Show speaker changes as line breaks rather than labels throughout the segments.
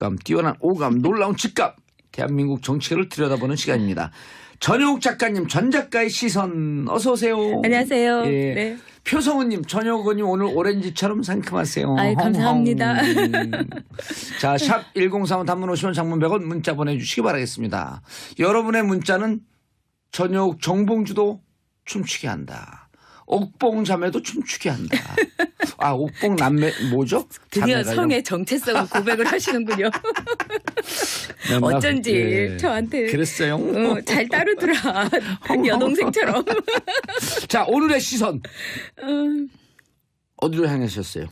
촉감, 뛰어난 오감, 놀라운 직감. 대한민국 정치를 들여다보는 시간입니다. 전효욱 작가님, 전 작가의 시선 어서 오세요.
안녕하세요.
예.
네.
표성우님, 전효욱 의원님 오늘 오렌지처럼 상큼하세요.
아유, 감사합니다.
자, 샵 1035 단문 50원 장문 100원 문자 보내주시기 바라겠습니다. 여러분의 문자는 전효욱 정봉주도 춤추게 한다. 옥봉 자매도 춤추게 한다. 아, 옥봉 남매 뭐죠?
드디어 성의 정체성을 고백을 하시는군요. 어쩐지
예.
저한테
그랬어요.
잘 따르더라. 여동생처럼.
자, 오늘의 시선 어디로 향하셨어요?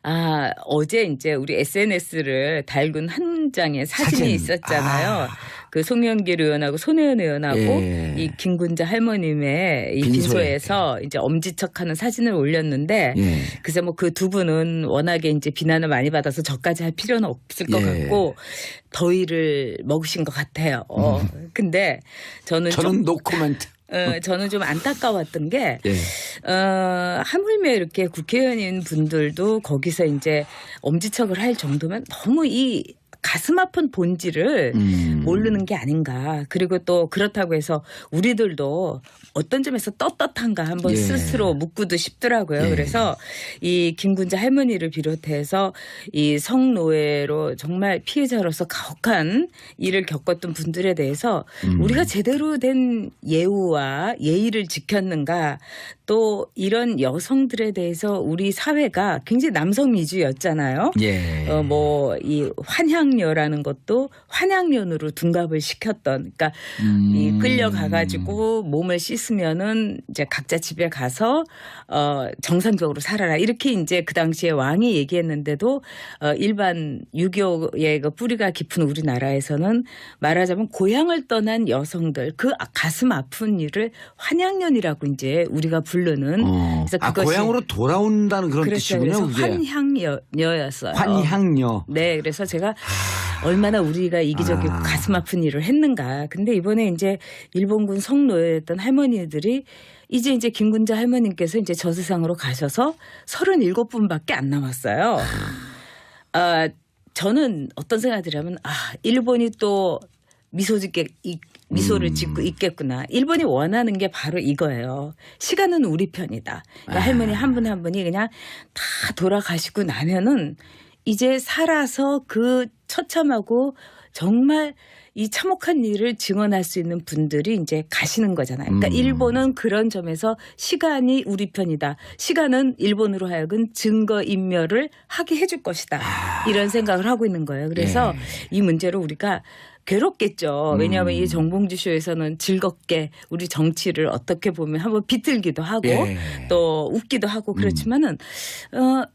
아, 어제 이제 우리 SNS를 달군 한 장의 사진이 있었잖아요. 그 송영길 의원하고 손혜원 의원하고
예.
이 김군자 할머님의 이
빈소에.
빈소에서 이제 엄지척하는 사진을 올렸는데
예.
그래서 뭐 그 두 분은 워낙에 이제 비난을 많이 받아서 저까지 할 필요는 없을 것
예.
같고 더위를 먹으신 것 같아요. 근데 저는
노코멘트.
저는 좀 안타까웠던 게,
예.
하물며 이렇게 국회의원인 분들도 거기서 이제 엄지척을 할 정도면 너무 이 가슴 아픈 본질을 모르는 게 아닌가. 그리고 또 그렇다고 해서 우리들도 어떤 점에서 떳떳한가 한번
예.
스스로 묻고도 싶더라고요.
예.
그래서 이 김군자 할머니를 비롯해서 이 성노예로 정말 피해자로서 가혹한 일을 겪었던 분들에 대해서 우리가 제대로 된 예우와 예의를 지켰는가 또 이런 여성들에 대해서 우리 사회가 굉장히 남성 위주였잖아요.
예.
뭐 이 환향녀라는 것도 환양년으로 둔갑을 시켰던, 그러니까 이 끌려가가지고 몸을 씻으면은 이제 각자 집에 가서 정상적으로 살아라 이렇게 이제 그 당시에 왕이 얘기했는데도 일반 유교의 그 뿌리가 깊은 우리나라에서는 말하자면 고향을 떠난 여성들 그 가슴 아픈 일을 환양년이라고 이제 우리가 부르는. 그래서 그것이
고향으로 돌아온다는 그런
그렇죠.
뜻이군요.
그래서 환향녀였어요.
환향녀.
네, 그래서 제가 얼마나 우리가 이기적이고 가슴 아픈 일을 했는가. 근데 이번에 이제 일본군 성노예였던 할머니들이 이제 김군자 할머님께서 이제 저 세상으로 가셔서 37분밖에 안 남았어요. 저는 어떤 생각이라면 일본이 또 미소를 짓고 있겠구나. 일본이 원하는 게 바로 이거예요. 시간은 우리 편이다. 그러니까 할머니 한 분 한 분이 그냥 다 돌아가시고 나면은 이제 살아서 그 처참하고 정말 이 참혹한 일을 증언할 수 있는 분들이 이제 가시는 거잖아요. 그러니까 일본은 그런 점에서 시간이 우리 편이다. 시간은 일본으로 하여금 증거인멸을 하게 해줄 것이다. 이런 생각을 하고 있는 거예요. 그래서 이 문제로 우리가 괴롭겠죠. 왜냐하면 이 정봉주 쇼에서는 즐겁게 우리 정치를 어떻게 보면 한번 비틀기도 하고 또 웃기도 하고 그렇지만은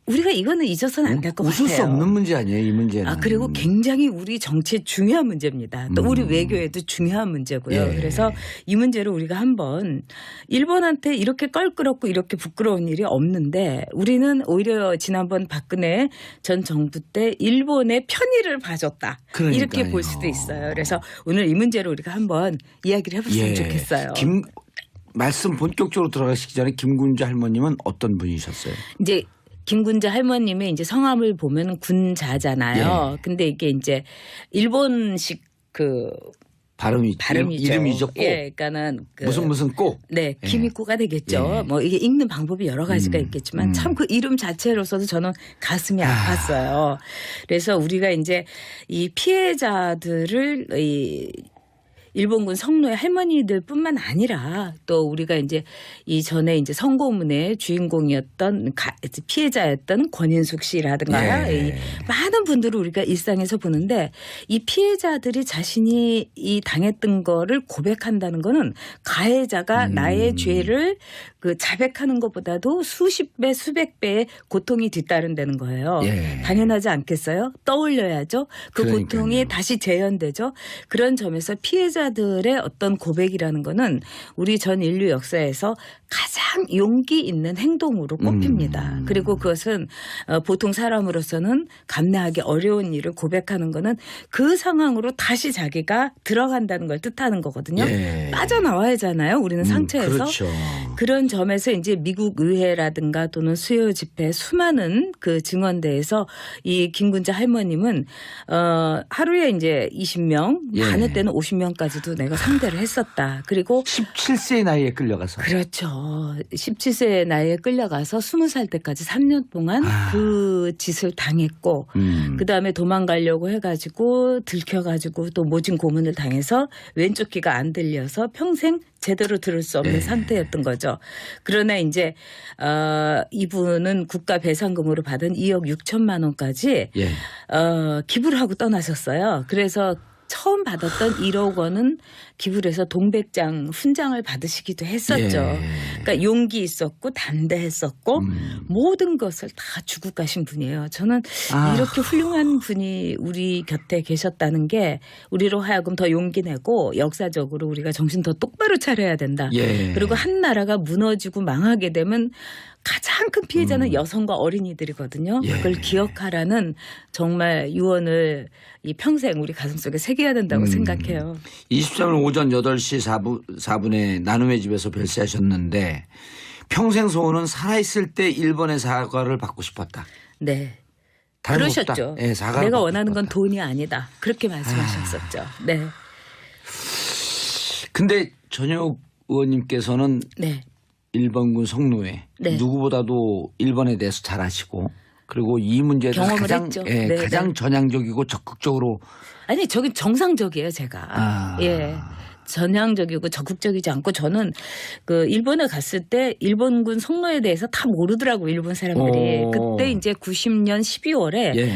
우리가 이거는 잊어서는 안 될 것 같아요.
웃을 수 없는 문제 아니에요, 이 문제는.
그리고 굉장히 우리 정치에 중요한 문제입니다. 또 우리 외교에도 중요한 문제고요. 그래서 이 문제를 우리가 한번 일본한테 이렇게 껄끄럽고 이렇게 부끄러운 일이 없는데 우리는 오히려 지난번 박근혜 전 정부 때 일본의 편의를 봐줬다.
그러니까요.
이렇게 볼 수도 있어요. 그래서 오늘 이 문제를 우리가 한번 이야기를 해봤으면 좋겠어요.
말씀 본격적으로 들어가시기 전에 김군자 할머님은 어떤 분이셨어요?
이제 김군자 할머님의 이제 성함을 보면 군자잖아요. 근데 이게 이제 일본식 그 발음이죠.
이름이죠. 꼬.
그러니까는
무슨 꼬.
네, 기미꼬가 되겠죠. 뭐 이게 읽는 방법이 여러 가지가 있겠지만 참 그 이름 자체로서도 저는 가슴이 아팠어요. 그래서 우리가 이제 이 피해자들을 일본군 성노예 할머니들뿐만 아니라 또 우리가 이제 이전에 이제 성고문의 주인공이었던 피해자였던 권인숙 씨라든가 이 많은 분들을 우리가 일상에서 보는데 이 피해자들이 자신이 이 당했던 거를 고백한다는 거는 가해자가 나의 죄를 그 자백하는 것보다도 수십 배 수백 배의 고통이 뒤따른다는 거예요. 당연하지 않겠어요? 떠올려야죠. 그
그러니까요.
고통이 다시 재현되죠. 그런 점에서 피해자 선구자들의 어떤 고백이라는 거는 우리 전 인류 역사에서 가장 용기 있는 행동으로 꼽힙니다. 그리고 그것은 보통 사람으로서는 감내하기 어려운 일을 고백하는 거는 그 상황으로 다시 자기가 들어간다는 걸 뜻하는 거거든요.
예.
빠져나와야 하잖아요. 우리는 상처에서.
그렇죠.
그런 점에서 이제 미국 의회라든가 또는 수요 집회 수많은 그 증언대에서 이 김군자 할머님은 하루에 이제 20명,
예.
많을 때는 50명까지도 내가 상대를 했었다. 그리고
17세의 나이에 끌려가서.
그렇죠. 17세 나이에 끌려가서 20살 때까지 3년 동안 그 짓을 당했고 그다음에 도망가려고 해가지고 들켜가지고 또 모진 고문을 당해서 왼쪽 귀가 안 들려서 평생 제대로 들을 수 없는 상태였던 거죠. 그러나 이제 이분은 국가 배상금으로 받은 2억 6천만 원까지
예.
기부를 하고 떠나셨어요. 그래서 처음 받았던 1억 원은 기부를 해서 동백장 훈장을 받으시기도 했었죠.
예.
그러니까 용기 있었고 담대했었고 모든 것을 다 주고 가신 분이에요. 저는 이렇게 훌륭한 분이 우리 곁에 계셨다는 게 우리로 하여금 더 용기 내고 역사적으로 우리가 정신 더 똑바로 차려야 된다.
예.
그리고 한 나라가 무너지고 망하게 되면 가장 큰 피해자는 여성과 어린이들이거든요.
예.
그걸 기억하라는 정말 유언을 이 평생 우리 가슴속에 새겨야 된다고 생각해요.
23일 오전 8시 4분에 나눔의 집에서 별세하셨는데 평생 소원은 살아있을 때 일본의 사과를 받고 싶었다.
네.
다른 거
그러셨죠.
없다. 예, 사과를
내가
받고
원하는 건
싶었다.
돈이 아니다. 그렇게 말씀하셨었죠. 네.
근데 전혁 의원님께서는
네.
일본군 성노예
네.
누구보다도 일본에 대해서 잘 아시고 그리고 이 문제에 대해서
경험을
가장,
했죠.
예,
네,
가장
네.
전향적이고 적극적으로
아니 저기 정상적이에요 제가. 예. 전향적이고 적극적이지 않고 저는 그 일본에 갔을 때 일본군 성노에 대해서 다 모르더라고 일본 사람들이. 그때 이제 90년 12월에
예.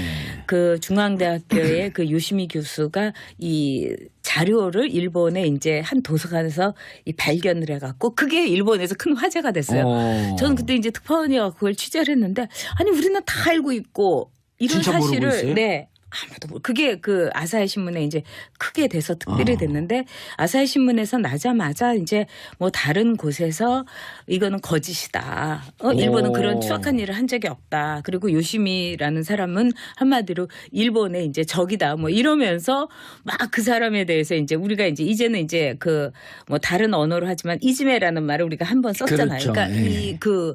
그 중앙대학교의 그 요시미 교수가 이 자료를 일본에 이제 한 도서관에서 이 발견을 해갖고 그게 일본에서 큰 화제가 됐어요. 저는 그때 이제 특파원이어 그걸 취재를 했는데 아니 우리는 다 알고 있고 이런
진짜 모르고
사실을
있어요?
네. 아무도 모르. 그게 그 아사히 신문에 이제 크게 돼서 특별히 됐는데 아사히 신문에서 나자마자 이제 뭐 다른 곳에서 이거는 거짓이다. 일본은 그런 추악한 일을 한 적이 없다. 그리고 요시미라는 사람은 한마디로 일본의 이제 적이다. 뭐 이러면서 막 그 사람에 대해서 이제 우리가 이제 이제는 이제 그 뭐 다른 언어로 하지만 이즈메라는 말을 우리가 한 번 썼잖아요.
그렇죠.
그러니까
예.
이 그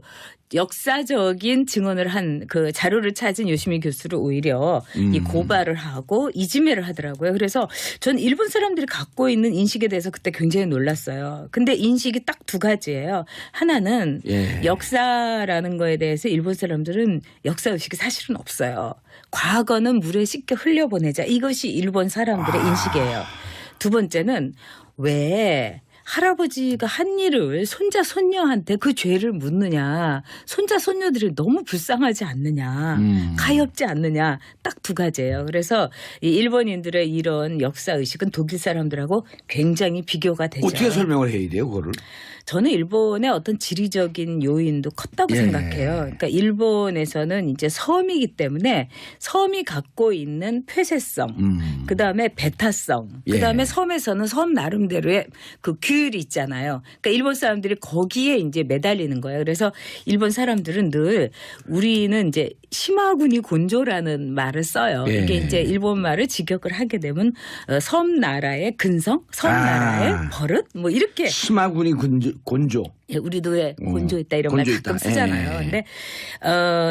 역사적인 증언을 한 그 자료를 찾은 요시미 교수를 오히려 이 고발을 하고 이지매를 하더라고요. 그래서 전 일본 사람들이 갖고 있는 인식에 대해서 그때 굉장히 놀랐어요. 근데 인식이 딱 두 가지예요. 하나는
예.
역사라는 거에 대해서 일본 사람들은 역사 의식이 사실은 없어요. 과거는 물에 씻겨 흘려보내자. 이것이 일본 사람들의 인식이에요. 두 번째는 왜 할아버지가 한 일을 손자 손녀한테 그 죄를 묻느냐. 손자 손녀들이 너무 불쌍하지 않느냐. 가엾지 않느냐. 딱 두 가지예요. 그래서 이 일본인들의 이런 역사 의식은 독일 사람들하고 굉장히 비교가 되죠.
어떻게 설명을 해야 돼요, 그거를?
저는 일본의 어떤 지리적인 요인도 컸다고
예.
생각해요. 그러니까 일본에서는 이제 섬이기 때문에 섬이 갖고 있는 폐쇄성, 그다음에 배타성,
예.
그다음에 섬에서는 섬 나름대로의 그 규율이 있잖아요. 그러니까 일본 사람들이 거기에 이제 매달리는 거예요. 그래서 일본 사람들은 늘 우리는 이제 시마구니 곤조라는 말을 써요.
예.
이게 이제 일본 말을 직역을 하게 되면 섬 나라의 근성, 섬 나라의 버릇 뭐 이렇게
시마구니 곤조.
예, 우리도 왜 곤조있다 이런 말
곤조있다.
가끔 쓰잖아요.
예.
근데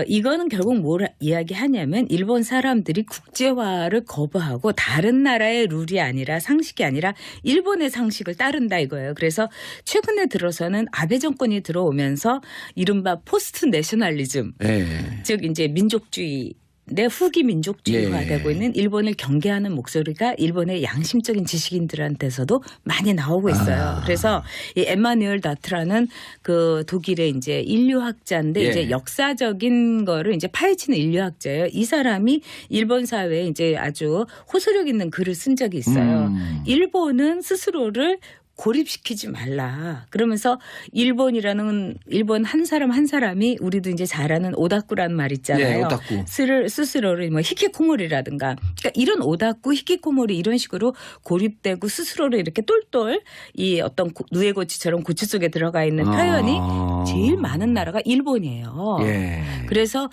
이거는 결국 뭘 이야기하냐면 일본 사람들이 국제화를 거부하고 다른 나라의 룰이 아니라 상식이 아니라 일본의 상식을 따른다 이거예요. 그래서 최근에 들어서는 아베 정권이 들어오면서 이른바 포스트 내셔널리즘
예.
즉 이제 민족주의 내 후기 민족주의화
예.
되고 있는 일본을 경계하는 목소리가 일본의 양심적인 지식인들한테서도 많이 나오고 있어요. 그래서 이 에마뉴엘 다트라는 그 독일의 이제 인류학자인데
예.
이제 역사적인 거를 이제 파헤치는 인류학자예요. 이 사람이 일본 사회에 이제 아주 호소력 있는 글을 쓴 적이 있어요. 일본은 스스로를 고립시키지 말라. 그러면서 일본 한 사람 한 사람이 우리도 이제 잘 아는 오다쿠라는 말 있잖아요.
예, 오다쿠.
스스로를 뭐 히키코모리라든가 그러니까 이런 오다쿠, 히키코모리 이런 식으로 고립되고 스스로를 이렇게 똘똘 이 어떤 누에고치처럼 고치 속에 들어가 있는 표현이 제일 많은 나라가 일본이에요.
예.
그래서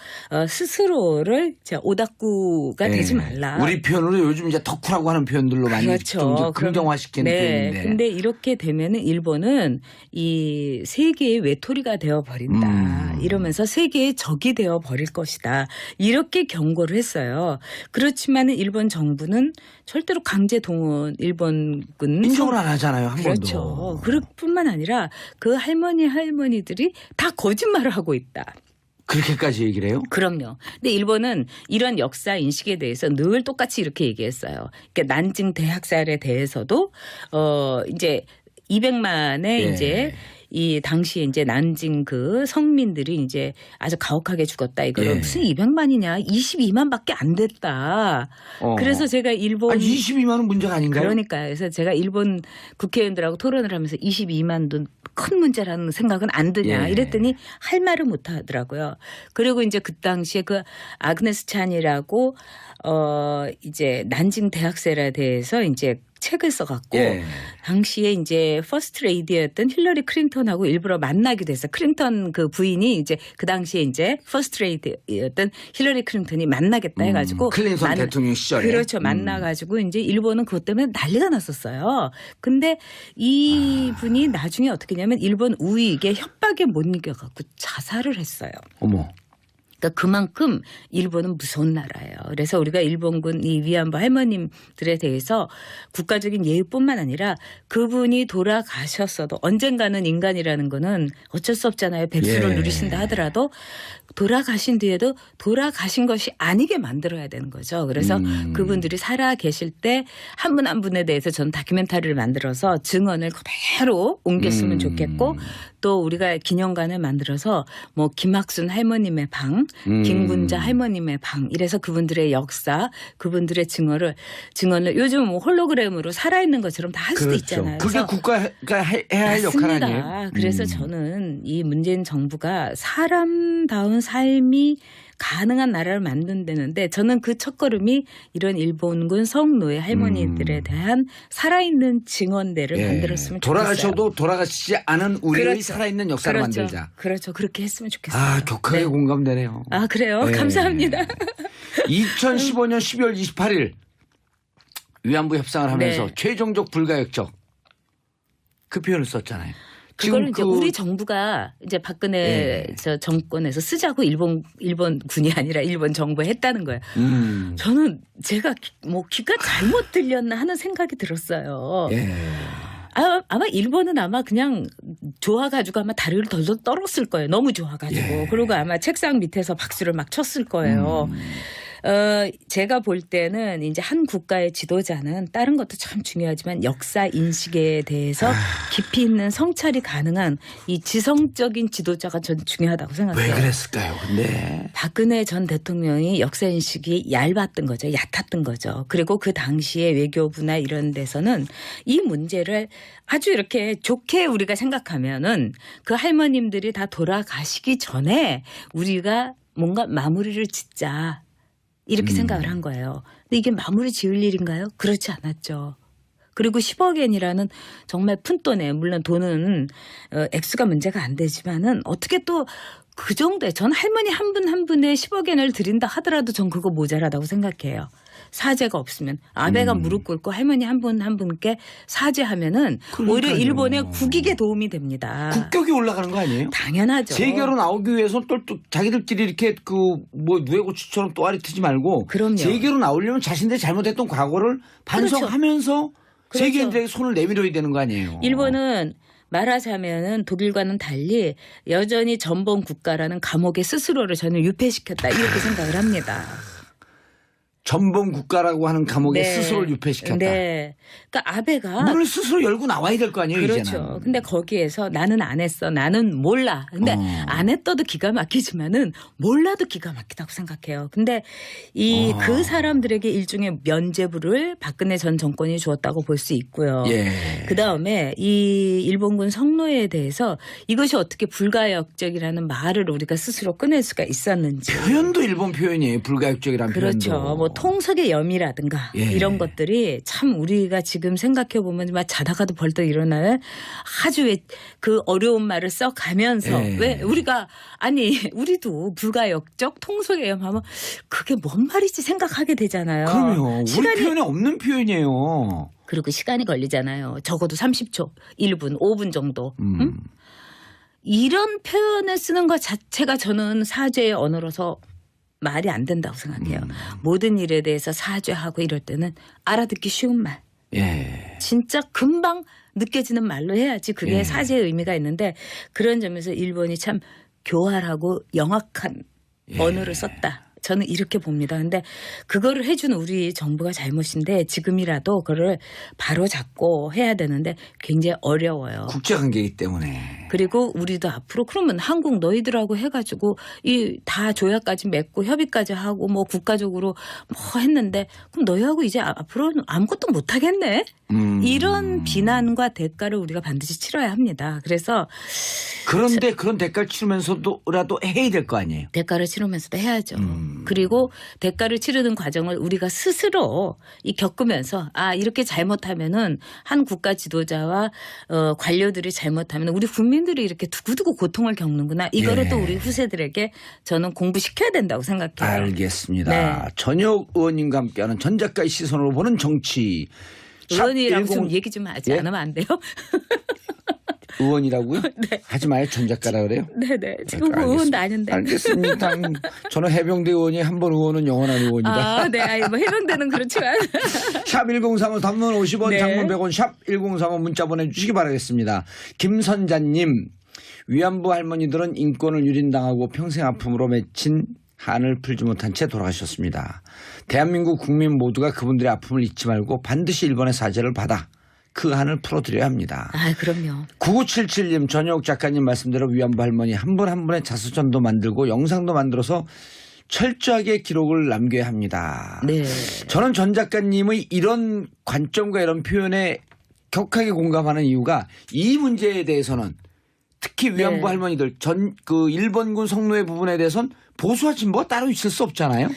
스스로를 오다쿠가 되지 말라.
우리 표현으로 요즘 이제 덕후라고 하는 표현들로 많이
그렇죠.
좀 긍정화시키는
네.
표현인데.
근데 이렇게 되면은 일본은 이 세계의 외톨이가 되어 버린다. 이러면서 세계의 적이 되어 버릴 것이다. 이렇게 경고를 했어요. 그렇지만은 일본 정부는 절대로 강제 동원 일본군
인정을 안 하잖아요. 한
그렇죠.
번도.
그뿐만 아니라 그 할머니들이 다 거짓말을 하고 있다.
그렇게까지 얘기를 해요?
그럼요. 근데 일본은 이런 역사 인식에 대해서 늘 똑같이 이렇게 얘기했어요. 그러니까 난징 대학살에 대해서도 이제 200만의
예.
이제 이 당시에 이제 난징 그 성민들이 이제 아주 가혹하게 죽었다. 이거를
예.
무슨 200만이냐? 22만밖에 안 됐다. 그래서 제가 일본
아니 22만은 문제가 아닌가요?
그러니까요. 그래서 제가 일본 국회의원들하고 토론을 하면서 22만도 큰 문제라는 생각은 안 드냐
예.
이랬더니 할 말을 못 하더라고요. 그리고 이제 그 당시에 그 아그네스 찬이라고 이제 난징 대학살에 대해서 이제 책을 써갖고
예.
당시에 이제 퍼스트 레이디였던 힐러리 클린턴하고 일부러 만나기도 했어요. 클린턴 그 부인이 이제 그 당시에 이제 퍼스트 레이디였던 힐러리 클린턴이 만나겠다 해가지고
클린턴 대통령 시절에.
그렇죠. 만나가지고 이제 일본은 그것 때문에 난리가 났었어요. 근데 이 분이 나중에 어떻게 했냐면 일본 우익의 협박에 못 이겨갖고 자살을 했어요.
어머.
그러니까 그만큼 일본은 무서운 나라예요. 그래서 우리가 일본군 이 위안부 할머님들에 대해서 국가적인 예의뿐만 아니라 그분이 돌아가셨어도 언젠가는 인간이라는 거는 어쩔 수 없잖아요. 백수를
예.
누리신다 하더라도 돌아가신 뒤에도 돌아가신 것이 아니게 만들어야 되는 거죠. 그래서 그분들이 살아 계실 때 한 분 한 분에 대해서 저는 다큐멘터리를 만들어서 증언을 그대로 옮겼으면 좋겠고 또 우리가 기념관을 만들어서 뭐 김학순 할머님의 방, 김군자 할머님의 방 이래서 그분들의 역사, 그분들의 증언을 요즘 뭐 홀로그램으로 살아있는 것처럼 다 할 수도
그렇죠.
있잖아요.
그게
그래서
국가가 해야 할 역할
맞습니다.
아니에요?
그래서 저는 이 문재인 정부가 사람다운 삶이 가능한 나라를 만든다는데 저는 그 첫걸음이 이런 일본군 성노예 할머니들에 대한 살아있는 증언대를
예.
만들었으면 좋겠어요.
돌아가셔도 돌아가시지 않은 우리의
그렇죠.
살아있는 역사를
그렇죠.
만들자.
그렇죠. 그렇게 했으면 좋겠어요.
아, 격하게
네.
공감되네요.
아 그래요?
네.
감사합니다.
2015년 12월 28일 위안부 협상을 하면서
네.
최종적 불가역적 그 표현을 썼잖아요.
그거는
지금
이제 우리 정부가 이제 박근혜
예.
저 정권에서 쓰자고 일본 군이 아니라 일본 정부에 했다는 거예요. 저는 제가 뭐 귀가 잘못 들렸나 하는 생각이 들었어요.
예.
아마 일본은 아마 그냥 좋아가지고 아마 다리를 덜덜 떨었을 거예요. 너무 좋아가지고.
예.
그리고 아마 책상 밑에서 박수를 막 쳤을 거예요. 제가 볼 때는 이제 한 국가의 지도자는 다른 것도 참 중요하지만 역사 인식에 대해서 깊이 있는 성찰이 가능한 이 지성적인 지도자가 전 중요하다고 생각해요.
왜 그랬을까요? 근데
박근혜 전 대통령이 역사 인식이 얇았던 거죠. 얕았던 거죠. 그리고 그 당시에 외교부나 이런 데서는 이 문제를 아주 이렇게 좋게 우리가 생각하면은 그 할머님들이 다 돌아가시기 전에 우리가 뭔가 마무리를 짓자. 이렇게 생각을 한 거예요. 근데 이게 마무리 지을 일인가요? 그렇지 않았죠. 그리고 10억엔이라는 정말 푼돈에 물론 돈은 액수가 문제가 안 되지만은 어떻게 또 그 정도에 전 할머니 한 분 한 분에 10억엔을 드린다 하더라도 전 그거 모자라다고 생각해요. 사죄가 없으면 아베가 무릎 꿇고 할머니 한 분 한 분께 사죄하면은 오히려
그러니까요.
일본의 국익에 도움이 됩니다.
국격이 올라가는 거 아니에요?
당연하죠.
재계로 나오기 위해서 또 자기들끼리 이렇게 그 뭐 누에고치처럼 또아리 트지 말고
그럼요.
재계로 나오려면 자신들이 잘못했던 과거를 반성하면서
그렇죠.
세계인들에게 손을 내밀어야 되는 거 아니에요?
일본은 말하자면은 독일과는 달리 여전히 전범 국가라는 감옥에 스스로를 저는 유폐시켰다 이렇게 생각을 합니다.
전범 국가라고 하는 감옥에
네.
스스로를 유폐시켰다.
네. 그러니까 아베가
문을 스스로 열고 나와야 될 거 아니에요,
그렇죠.
이제는.
근데 거기에서 나는 안 했어. 나는 몰라. 근데 안 했어도 기가 막히지만은 몰라도 기가 막히다고 생각해요. 근데 그 사람들에게 일종의 면죄부를 박근혜 전 정권이 주었다고 볼 수 있고요.
예.
그다음에 이 일본군 성노예에 대해서 이것이 어떻게 불가역적이라는 말을 우리가 스스로 꺼낼 수가 있었는지.
표현도 일본 표현이에요. 불가역적이라는
그렇죠.
표현도.
뭐 통석의 염이라든가
예.
이런 것들이 참 우리가 지금 생각해 보면 막 자다가도 벌떡 일어날 아주 그 어려운 말을 써가면서
예.
왜 우리가 아니 우리도 불가역적 통석의 염 하면 그게 뭔 말이지 생각하게 되잖아요.
그럼요. 우리
시간이
표현에 없는 표현이에요.
그리고 시간이 걸리잖아요. 적어도 30초, 1분, 5분 정도. 응? 이런 표현을 쓰는 것 자체가 저는 사죄의 언어로서 말이 안 된다고 생각해요. 모든 일에 대해서 사죄하고 이럴 때는 알아듣기 쉬운 말.
예.
진짜 금방 느껴지는 말로 해야지 그게
예.
사죄의 의미가 있는데 그런 점에서 일본이 참 교활하고 영악한
예.
언어를 썼다. 저는 이렇게 봅니다. 근데 그거를 해준 우리 정부가 잘못인데 지금이라도 그거를 바로 잡고 해야 되는데 굉장히 어려워요.
국제관계이기 때문에.
그리고 우리도 앞으로 그러면 한국 너희들하고 해가지고 이 다 조약까지 맺고 협의까지 하고 뭐 국가적으로 뭐 했는데 그럼 너희하고 이제 앞으로는 아무것도 못 하겠네. 이런 비난과 대가를 우리가 반드시 치러야 합니다. 그래서
그런데 그런 대가를 치르면서도라도 해야 될 거 아니에요.
대가를 치르면서도 해야죠. 그리고 대가를 치르는 과정을 우리가 스스로 겪으면서 이렇게 잘못하면은 한 국가 지도자와 관료들이 잘못하면 우리 국민들이 이렇게 두고두고 고통을 겪는구나. 이거를
예.
또 우리 후세들에게 저는 공부시켜야 된다고 생각해요.
알겠습니다.
네.
전혁 의원님과 함께하는 전 작가의 시선으로 보는 정치.
의원이랑
샵
좀
10
얘기 좀 하지
예?
않으면 안 돼요?
의원이라고요? 하지 마요. 전 작가라 그래요?
네네. 지금 의원도 아닌데.
알겠습니다. 저는 해병대 의원이 한 번 의원은 영원한 의원이다.
네. 뭐 해병대는 그렇지만.
샵 1035 단문 50원
네.
장문 100원 샵 1035 문자 보내주시기 바라겠습니다. 김선자님 위안부 할머니들은 인권을 유린당하고 평생 아픔으로 맺힌 한을 풀지 못한 채 돌아가셨습니다. 대한민국 국민 모두가 그분들의 아픔을 잊지 말고 반드시 일본의 사죄를 받아 그 한을 풀어드려야 합니다.
그럼요.
9977님 전혁 작가님 말씀대로 위안부 할머니 한 분 한 분의 자수전도 만들고 영상도 만들어서 철저하게 기록을 남겨야 합니다.
네.
저는 전 작가님의 이런 관점과 이런 표현에 격하게 공감하는 이유가 이 문제에 대해서는 특히 위안부
네.
할머니들 그 일본군 성노예 부분에 대해서는 보수와 진보가 따로 있을 수 없잖아요.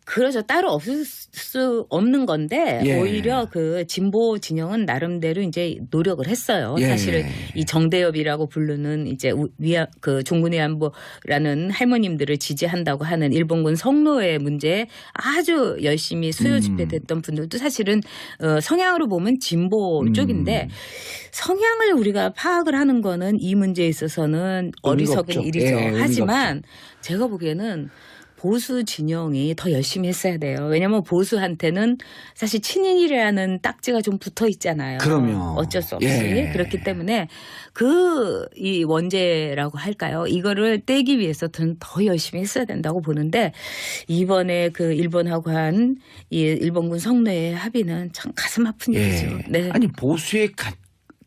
그렇죠. 따로 없을 수 없는 건데
예.
오히려 그 진보 진영은 나름대로 이제 노력을 했어요.
예.
사실은 이 정대협이라고 부르는 이제 그 종군위안부라는 할머님들을 지지한다고 하는 일본군 성노예 문제에 아주 열심히 수요 집회됐던 분들도 사실은 성향으로 보면 진보 쪽인데 성향을 우리가 파악을 하는 거는 이 문제에 있어서는 어리석은
없죠.
일이죠.
예, 의미가
하지만 제가 보기에는 보수 진영이 더 열심히 했어야 돼요. 왜냐하면 보수한테는 사실 친인이라는 딱지가 좀 붙어 있잖아요.
그럼요.
어쩔 수 없이.
예.
그렇기 때문에 이 원죄라고 할까요? 이거를 떼기 위해서 더 열심히 했어야 된다고 보는데 이번에 그 일본하고 한 이 일본군 성노예 합의는 참 가슴 아픈 일이죠.
예.
네.
아니 보수의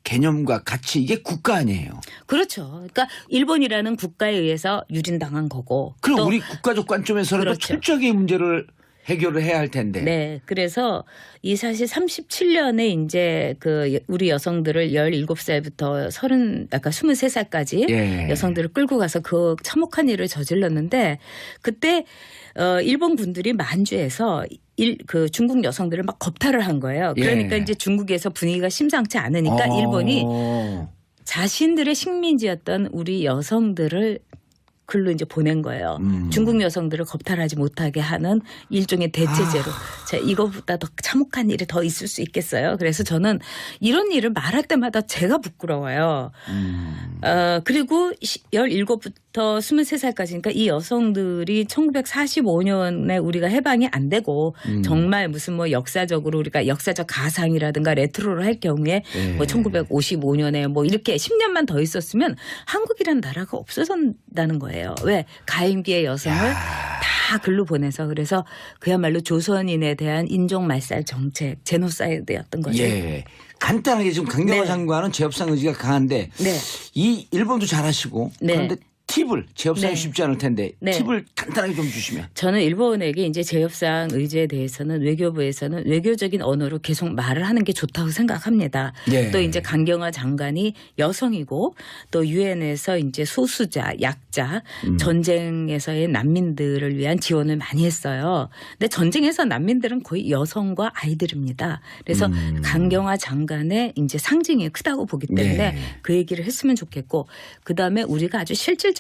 개념과 가치 이게 국가 아니에요.
그렇죠. 그러니까 일본이라는 국가에 의해서 유린당한 거고.
그럼
또
우리 국가적 관점에서라도
그렇죠.
철저하게 이 문제를 해결을 해야 할 텐데.
네. 그래서 이 사실 37년에 이제 그 우리 여성들을 17살부터 23살까지
예.
여성들을 끌고 가서 그 참혹한 일을 저질렀는데 그때 일본 군들이 만주에서 그 중국 여성들을 막 겁탈을 한 거예요. 그러니까
예.
이제 중국에서 분위기가 심상치 않으니까 일본이 자신들의 식민지였던 우리 여성들을 글로 이제 보낸 거예요. 중국 여성들을 겁탈하지 못하게 하는 일종의 대체제로. 자, 이거보다 더 참혹한 일이 더 있을 수 있겠어요. 그래서 저는 이런 일을 말할 때마다 제가 부끄러워요. 그리고 17부터 23살까지니까 이 여성들이 1945년에 우리가 해방이 안 되고 정말 무슨 뭐 역사적으로 우리가 역사적 가상이라든가 레트로를 할 경우에 뭐 1955년에 뭐 이렇게 10년만 더 있었으면 한국이란 나라가 없어졌다는 거예요. 왜? 가임기의 여성을 다 다 글로 보내서 그래서 그야말로 조선인에 대한 인종말살 정책 제노사이드였던 거죠.
예. 간단하게 지금 강경화
네.
장관은 재협상 의지가 강한데
네.
이 일본도 잘하시고
네.
그런데 팁을 재협상이
네.
쉽지 않을 텐데
네.
팁을 간단하게 좀 주시면.
저는 일본에게 이제 재협상 의지에 대해서는 외교부에서는 외교적인 언어로 계속 말을 하는 게 좋다고 생각합니다.
예.
또 이제 강경화 장관이 여성이고 또 유엔에서 이제 소수자, 약자, 전쟁에서의 난민들을 위한 지원을 많이 했어요. 근데 전쟁에서 난민들은 거의 여성과 아이들입니다. 그래서 강경화 장관의 이제 상징이 크다고 보기 때문에
네.
그 얘기를 했으면 좋겠고 그다음에 우리가 아주 실질적으로는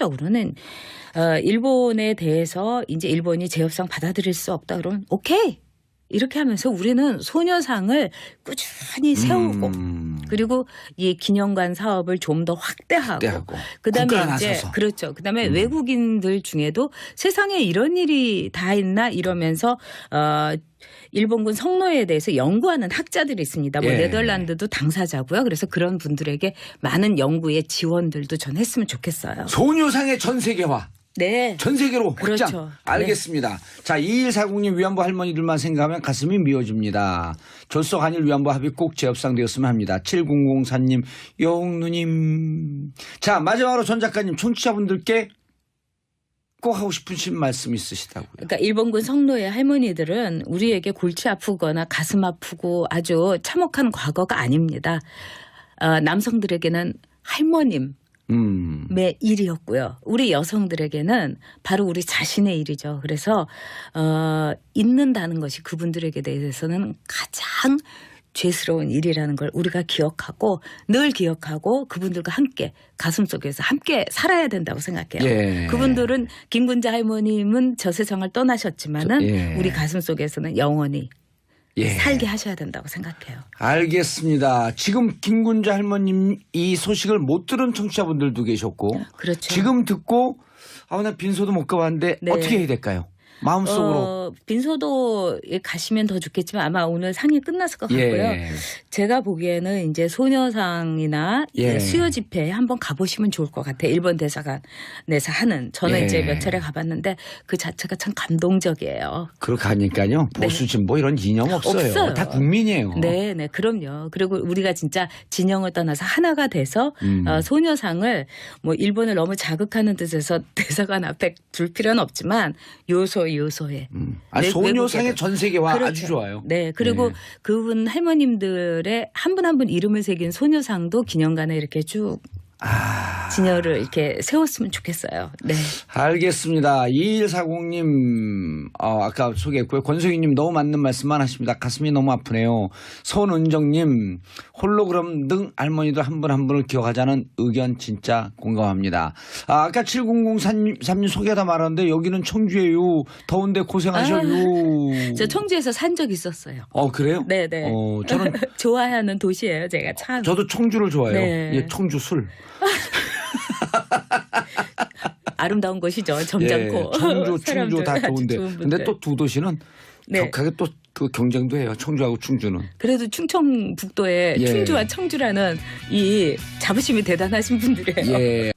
일본에 대해서 이제 일본이 재협상 받아들일 수 없다 그러면 오케이 이렇게 하면서 우리는 소녀상을 꾸준히 세우고 그리고 이 기념관 사업을 좀 더 확대하고 그다음에
국가가
이제
나서서.
그렇죠. 그다음에 외국인들 중에도 세상에 이런 일이 다 있나 이러면서 일본군 성노예에 대해서 연구하는 학자들이 있습니다. 뭐
예.
네덜란드도 당사자고요. 그래서 그런 분들에게 많은 연구의 지원들도 전 했으면 좋겠어요.
소녀상의 전 세계화.
네.
전 세계로
그렇죠.
확장. 알겠습니다. 자, 2140님 위안부 할머니들만 생각하면 가슴이 미어집니다. 졸속 한일 위안부 합의 꼭 재협상되었으면 합니다. 7004님, 여홍누님. 자, 마지막으로 전 작가님, 청취자분들께 꼭 하고 싶으신 말씀 있으시다고요.
그러니까 일본군 성노예 할머니들은 우리에게 골치 아프거나 가슴 아프고 아주 참혹한 과거가 아닙니다. 남성들에게는 할머님. 의 일이었고요. 우리 여성들에게는 바로 우리 자신의 일이죠. 그래서 잊는다는 것이 그분들에게 대해서는 가장 죄스러운 일이라는 걸 우리가 기억하고 늘 기억하고 그분들과 함께 가슴속에서 함께 살아야 된다고 생각해요.
예.
그분들은 김군자 할머님은 저 세상을 떠나셨지만은
예.
우리 가슴속에서는 영원히
예.
살게 하셔야 된다고 생각해요.
알겠습니다. 지금 김군자 할머님 이 소식을 못 들은 청취자분들도 계셨고
그렇죠.
지금 듣고 나 빈소도 못 가봤는데
네.
어떻게 해야 될까요? 마음속으로.
빈소도에 가시면 더 좋겠지만 아마 오늘 상이 끝났을 것 같고요.
예.
제가 보기에는 이제 소녀상이나
예.
수요 집회에 한번 가보시면 좋을 것 같아요. 일본 대사관에서 하는. 저는
예.
이제 몇 차례 가봤는데 그 자체가 참 감동적이에요.
그렇게 하니까요. 보수 진보 이런 이념 없어요.
없어요.
다 국민이에요.
네, 네, 그럼요. 그리고 우리가 진짜 진영을 떠나서 하나가 돼서 소녀상을 뭐 일본을 너무 자극하는 뜻에서 대사관 앞에 둘 필요는 없지만 요소에.
아니, 소녀상의
외국에도.
전 세계화
그렇죠.
아주 좋아요.
네, 그리고
네.
그분 할머님들의 한 분 한 분 이름을 새긴 소녀상도 기념관에 이렇게 쭉 진열을 이렇게 세웠으면 좋겠어요. 네.
알겠습니다. 2140님 아까 소개했고요. 권소희님 너무 맞는 말씀만 하십니다. 가슴이 너무 아프네요. 손은정님 홀로그램 등 할머니들 한 분 한 분을 기억하자는 의견 진짜 공감합니다. 아까 7003님 소개하다 말았는데 여기는 청주예요. 더운데 고생하셔요.
저 청주에서 산 적 있었어요.
그래요?
네네.
저는
좋아하는 도시예요, 제가 참.
저도 청주를 좋아해요.
네.
예, 청주 술.
아름다운 곳이죠. 점잖고.
예, 청주,
사람들
충주 다
아주
좋은데.
좋은 분들.
근데 또 두 도시는
네.
격하게 또 그 경쟁도 해요. 청주하고 충주는.
그래도 충청북도에
예.
충주와 청주라는 이 자부심이 대단하신 분들이에요.
예.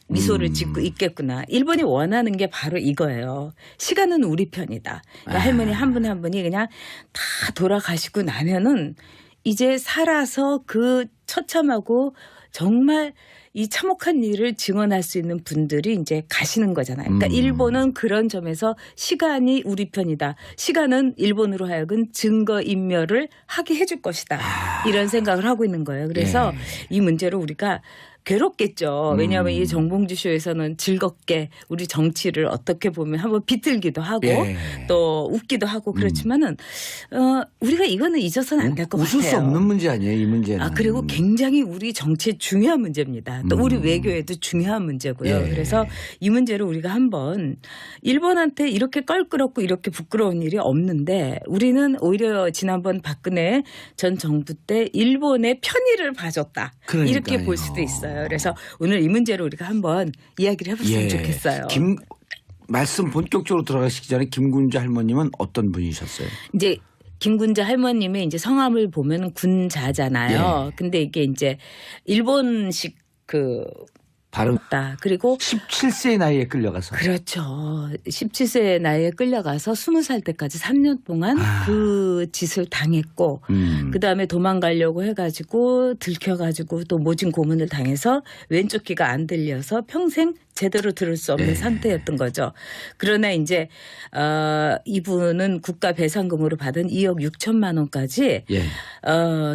미소를 짓고 있겠구나. 일본이 원하는 게 바로 이거예요. 시간은 우리 편이다. 그러니까 할머니 한 분 한 분이 그냥 다 돌아가시고 나면은 이제 살아서 그 처참하고 정말 이 참혹한 일을 증언할 수 있는 분들이 이제 가시는 거잖아요. 그러니까 일본은 그런 점에서 시간이 우리 편이다. 시간은 일본으로 하여금 증거인멸을 하게 해줄 것이다. 이런 생각을 하고 있는 거예요. 그래서 이 문제로 우리가 괴롭겠죠. 왜냐하면 이 정봉주 쇼에서는 즐겁게 우리 정치를 어떻게 보면 한번 비틀기도 하고 또 웃기도 하고 그렇지만은 우리가 이거는 잊어서는 안 될 것 같아요.
웃을 수 없는 문제 아니에요, 이 문제는.
그리고 굉장히 우리 정치에 중요한 문제입니다. 또 우리 외교에도 중요한 문제고요.
예.
그래서 이 문제를 우리가 한번 일본한테 이렇게 껄끄럽고 이렇게 부끄러운 일이 없는데 우리는 오히려 지난번 박근혜 전 정부 때 일본의 편의를 봐줬다.
그러니까요.
이렇게 볼 수도 있어요. 그래서 오늘 이 문제로 우리가 한번 이야기를 해봤으면 좋겠어요.
말씀 본격적으로 들어가시기 전에 김군자 할머님은 어떤 분이셨어요?
이제 김군자 할머님의 이제 성함을 보면 군자잖아요. 근데 이게 이제 일본식 그
바로
그리고
17세의 나이에 끌려가서.
그렇죠. 17세 나이에 끌려가서 20살 때까지 3년 동안 그 짓을 당했고 그다음에 도망가려고 해가지고 들켜가지고 또 모진 고문을 당해서 왼쪽 귀가 안 들려서 평생 제대로 들을 수 없는 상태였던 거죠. 그러나 이제 이분은 국가 배상금으로 받은 2억 6천만 원까지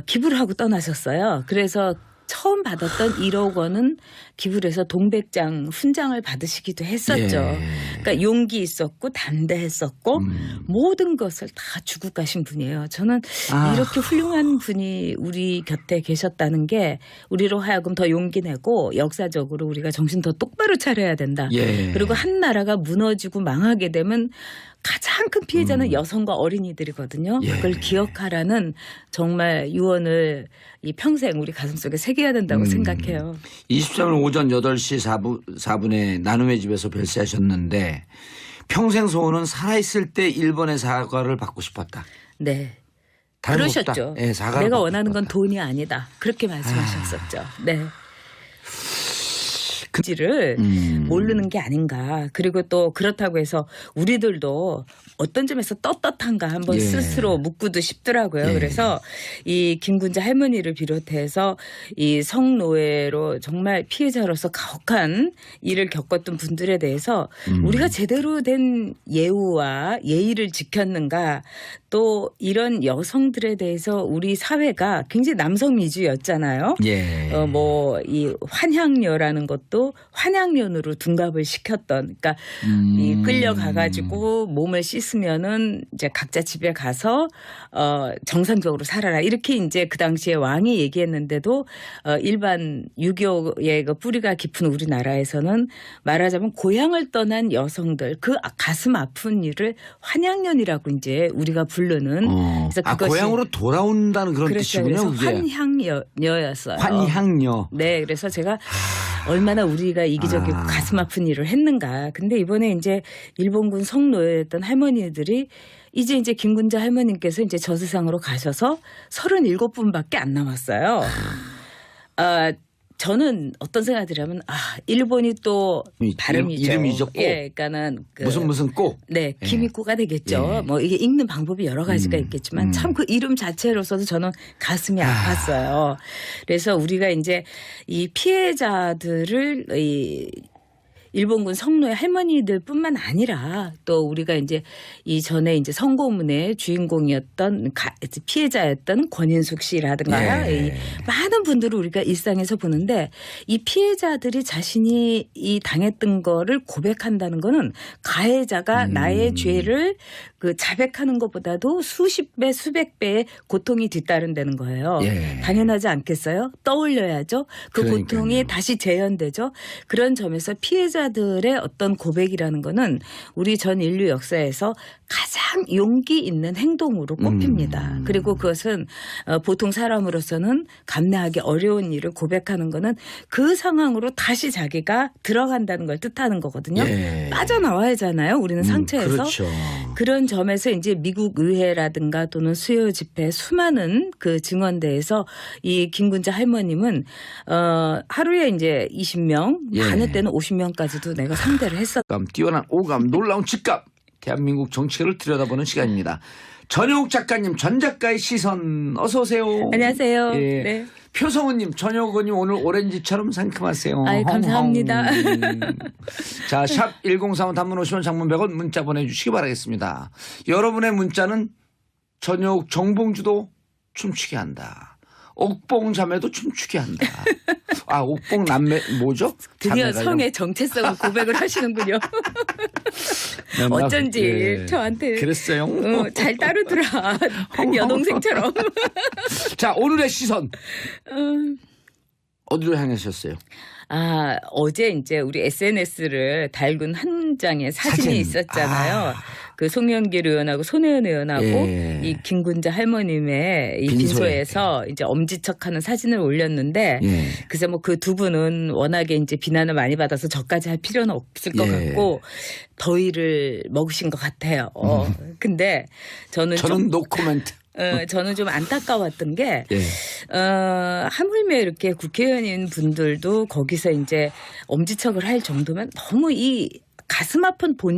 기부를 하고 떠나셨어요. 그래서 처음 받았던 1억 원은 기부를 해서 동백장 훈장을 받으시기도 했었죠. 그러니까 용기 있었고 담대했었고 모든 것을 다 주고 가신 분이에요. 저는 이렇게 훌륭한 분이 우리 곁에 계셨다는 게 우리로 하여금 더 용기 내고 역사적으로 우리가 정신 더 똑바로 차려야 된다. 그리고 한 나라가 무너지고 망하게 되면 가장 큰 피해자는 여성과 어린이들이거든요. 그걸 기억하라는 정말 유언을 이 평생 우리 가슴속에 새겨야 된다고 생각해요.
23일 오전 8시 4분에 나눔의 집에서 별세하셨는데 평생 소원은 살아있을 때 일본의 사과를 받고 싶었다.
네.
다른
그러셨죠.
네, 사과를
내가
받고
원하는 건
싶었다.
돈이 아니다. 그렇게 말씀하셨었죠. 네. 지를 모르는 게 아닌가. 그리고 또 그렇다고 해서 우리들도 어떤 점에서 떳떳한가 한번 스스로 묻고도 싶더라고요. 그래서 이 김군자 할머니를 비롯해서 이 성노예로 정말 피해자로서 가혹한 일을 겪었던 분들에 대해서 우리가 제대로 된 예우와 예의를 지켰는가, 또 이런 여성들에 대해서 우리 사회가 굉장히 남성 위주였잖아요. 뭐 이 환향녀라는 것도 환양년으로 둔갑을 시켰던, 그러니까 이 끌려가가지고 몸을 씻으면은 이제 각자 집에 가서 정상적으로 살아라, 이렇게 이제 그 당시에 왕이 얘기했는데도 일반 유교의 그 뿌리가 깊은 우리나라에서는 말하자면 고향을 떠난 여성들 그 가슴 아픈 일을 환양년이라고 이제 우리가 부르는. 그래서 그것이
고향으로 돌아온다는 그런 뜻이군요.
그래서 환향녀였어요.
환향녀.
네, 그래서 제가 얼마나 우리가 이기적이고 가슴 아픈 일을 했는가. 근데 이번에 이제 일본군 성노예였던 할머니들이 이제 김군자 할머님께서 이제 저 세상으로 가셔서 37분밖에 안 남았어요. 저는 어떤 생각이 들냐면 일본이 또 발음이죠.
이름이죠. 꼬.
그러니까는
무슨 꼬.
네, 키미코가 되겠죠. 뭐 이게 읽는 방법이 여러 가지가 있겠지만 참 그 이름 자체로서도 저는 가슴이 아팠어요. 그래서 우리가 이제 이 피해자들을 일본군 성노예 할머니들뿐만 아니라 또 우리가 이제 이전에 이제 성고문의 주인공이었던 피해자였던 권인숙 씨라든가 이 많은 분들을 우리가 일상에서 보는데, 이 피해자들이 자신이 이 당했던 거를 고백한다는 거는 가해자가 나의 죄를 그 자백하는 것보다도 수십 배 수백 배의 고통이 뒤따른다는 거예요. 당연하지 않겠어요? 떠올려야죠. 그
그러니까요.
고통이 다시 재현되죠. 그런 점에서 피해자들의 어떤 고백이라는 거는 우리 전 인류 역사에서 가장 용기 있는 행동으로 꼽힙니다. 그리고 그것은 보통 사람으로서는 감내하기 어려운 일을 고백하는 거는 그 상황으로 다시 자기가 들어간다는 걸 뜻하는 거거든요. 빠져나와야 하잖아요. 우리는 상처에서.
그렇죠.
그런 점에서 이제 미국 의회라든가 또는 수요 집회 수많은 그 증언대에서 이 김군자 할머님은 하루에 이제 20명, 많을 때는 50명까지도 내가 상대를 했었.
뛰어난 오감, 놀라운 직감, 대한민국 정치를 들여다보는 시간입니다. 전효욱 작가님, 전 작가의 시선, 어서 오세요.
안녕하세요.
예.
네.
표성우님, 전효욱님 오늘 오렌지처럼 상큼하세요.
아이, 감사합니다.
자, 샵 1035 단문 50원, 장문 100원 문자 보내주시기 바라겠습니다. 여러분의 문자는 전효욱 정봉주도 춤추게 한다. 옥봉 자매도 춤추게 한다. 옥봉 남매 뭐죠?
드디어
자매가
성의 정체성을 고백을 하시는군요. 어쩐지 저한테
그랬어요.
잘 따르더라. 여동생처럼.
자, 오늘의 시선 어디로 향하셨어요?
어제 이제 우리 SNS를 달군 한 장의 사진이 있었잖아요. 그 송영길 의원하고 손혜원 의원하고 이 김군자 할머님의 이 빈소에서 이제 엄지척하는 사진을 올렸는데, 그래서 뭐 그 두 분은 워낙에 이제 비난을 많이 받아서 저까지 할 필요는 없을 것 같고 더위를 먹으신 것 같아요. 근데 저는
노 코멘트.
저는 좀 안타까웠던 게
예.
하물며 이렇게 국회의원인 분들도 거기서 이제 엄지척을 할 정도면 너무 이 가슴 아픈 본